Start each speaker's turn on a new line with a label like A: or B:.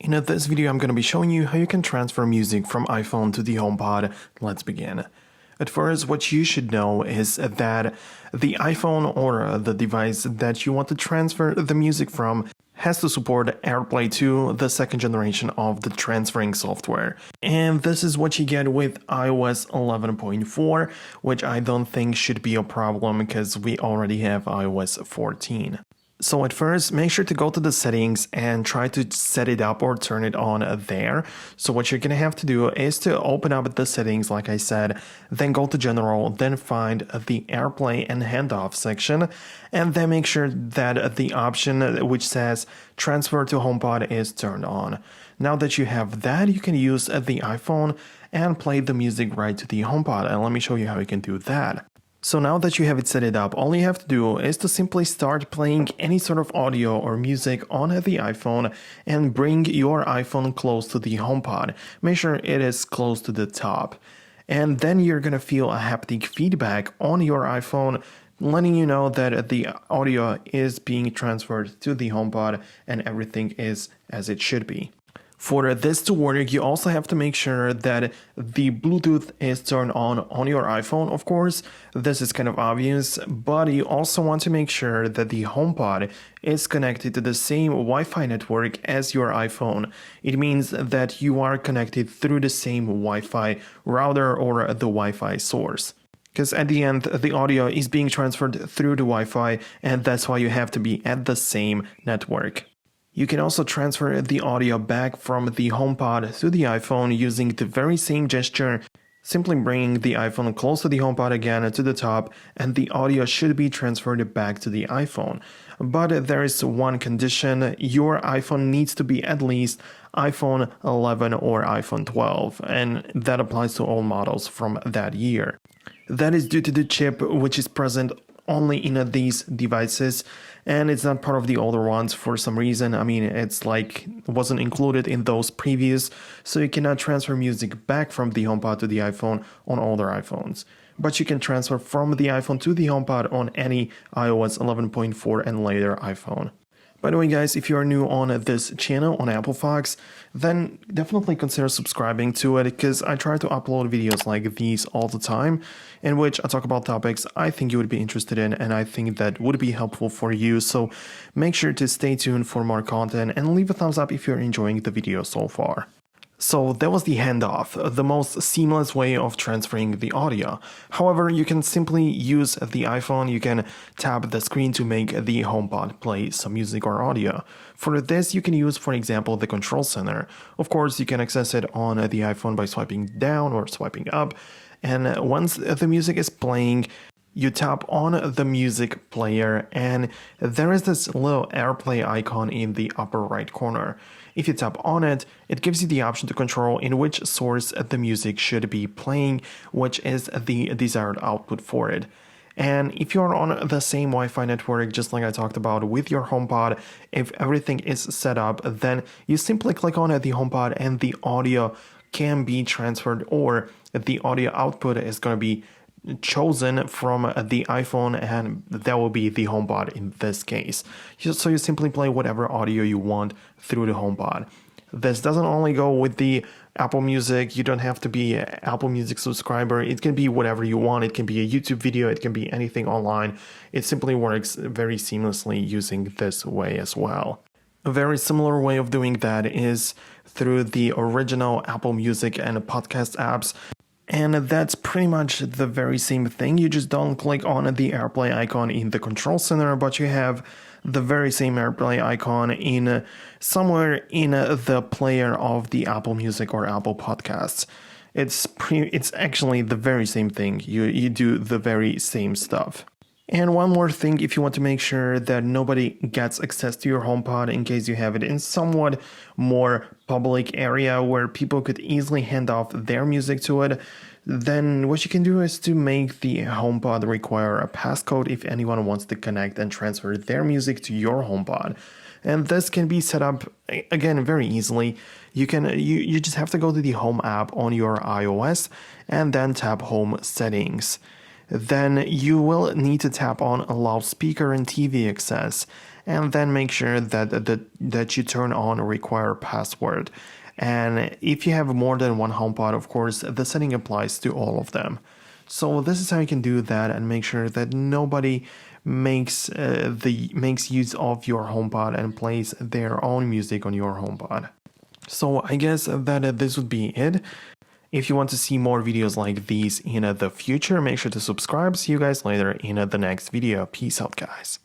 A: In this video, I'm going to be showing you how you can transfer music from iPhone to the HomePod. Let's begin. At first, what you should know is that the iPhone or the device that you want to transfer the music from has to support AirPlay 2, the second generation of the transferring software. And this is what you get with iOS 11.4, which I don't think should be a problem because we already have iOS 14. So at first, make sure to go to the settings and try to set it up or turn it on there. So what you're going to have to do is to open up the settings, like I said, then go to General, then find the AirPlay and handoff section, and then make sure that the option which says Transfer to HomePod is turned on. Now that you have that, you can use the iPhone and play the music right to the HomePod, and let me show you how you can do that. So now that you have it set it up, all you have to do is to simply start playing any sort of audio or music on the iPhone and bring your iPhone close to the HomePod. Make sure it is close to the top. And then you're going to feel a haptic feedback on your iPhone, letting you know that the audio is being transferred to the HomePod and everything is as it should be. For this to work, you also have to make sure that the Bluetooth is turned on your iPhone, of course. This is kind of obvious, but you also want to make sure that the HomePod is connected to the same Wi-Fi network as your iPhone. It means that you are connected through the same Wi-Fi router or the Wi-Fi source. Because at the end, the audio is being transferred through the Wi-Fi, and that's why you have to be at the same network. You can also transfer the audio back from the HomePod to the iPhone using the very same gesture, simply bringing the iPhone close to the HomePod again to the top, and the audio should be transferred back to the iPhone. But there is one condition: your iPhone needs to be at least iPhone 11 or iPhone 12, and that applies to all models from that year. That is due to the chip which is present only in these devices, and it's not part of the older ones for some reason. I mean, it's like wasn't included in those previous, so you cannot transfer music back from the HomePod to the iPhone on older iPhones. But you can transfer from the iPhone to the HomePod on any iOS 11.4 and later iPhone. By the way, guys, if you are new on this channel on Apple Fox, then definitely consider subscribing to it, because I try to upload videos like these all the time, in which I talk about topics I think you would be interested in and I think that would be helpful for you. So make sure to stay tuned for more content and leave a thumbs up if you're enjoying the video so far. So that was the handoff, the most seamless way of transferring the audio. However, you can simply use the iPhone. You can tap the screen to make the HomePod play some music or audio. For this, you can use, for example, the control center. Of course, you can access it on the iPhone by swiping down or swiping up. And once the music is playing, you tap on the music player and there is this little AirPlay icon in the upper right corner. If you tap on it, it gives you the option to control in which source the music should be playing, which is the desired output for it. And if you're on the same Wi-Fi network, just like I talked about with your HomePod, if everything is set up, then you simply click on the HomePod and the audio can be transferred, or the audio output is going to be chosen from the iPhone, and that will be the HomePod in this case. So you simply play whatever audio you want through the HomePod. This doesn't only go with the Apple Music. You don't have to be an Apple Music subscriber. It can be whatever you want. It can be a YouTube video. It can be anything online. It simply works very seamlessly using this way as well. A very similar way of doing that is through the original Apple Music and podcast apps. And that's pretty much the very same thing. You just don't click on the AirPlay icon in the control center, but you have the very same AirPlay icon in somewhere in the player of the Apple Music or Apple Podcasts. It's actually the very same thing. You do the very same stuff. And one more thing, if you want to make sure that nobody gets access to your HomePod in case you have it in somewhat more public area where people could easily hand off their music to it, then what you can do is to make the HomePod require a passcode if anyone wants to connect and transfer their music to your HomePod. And this can be set up, again, very easily. You just have to go to the Home app on your iOS and then tap Home Settings. Then you will need to tap on Allow Speaker and TV Access. and then make sure that you turn on require password. And if you have more than one HomePod, of course, the setting applies to all of them. So this is how you can do that and make sure that nobody makes use of your HomePod and plays their own music on your HomePod. So I guess that this would be it. If you want to see more videos like these in the future, make sure to subscribe. See you guys later in the next video. Peace out, guys.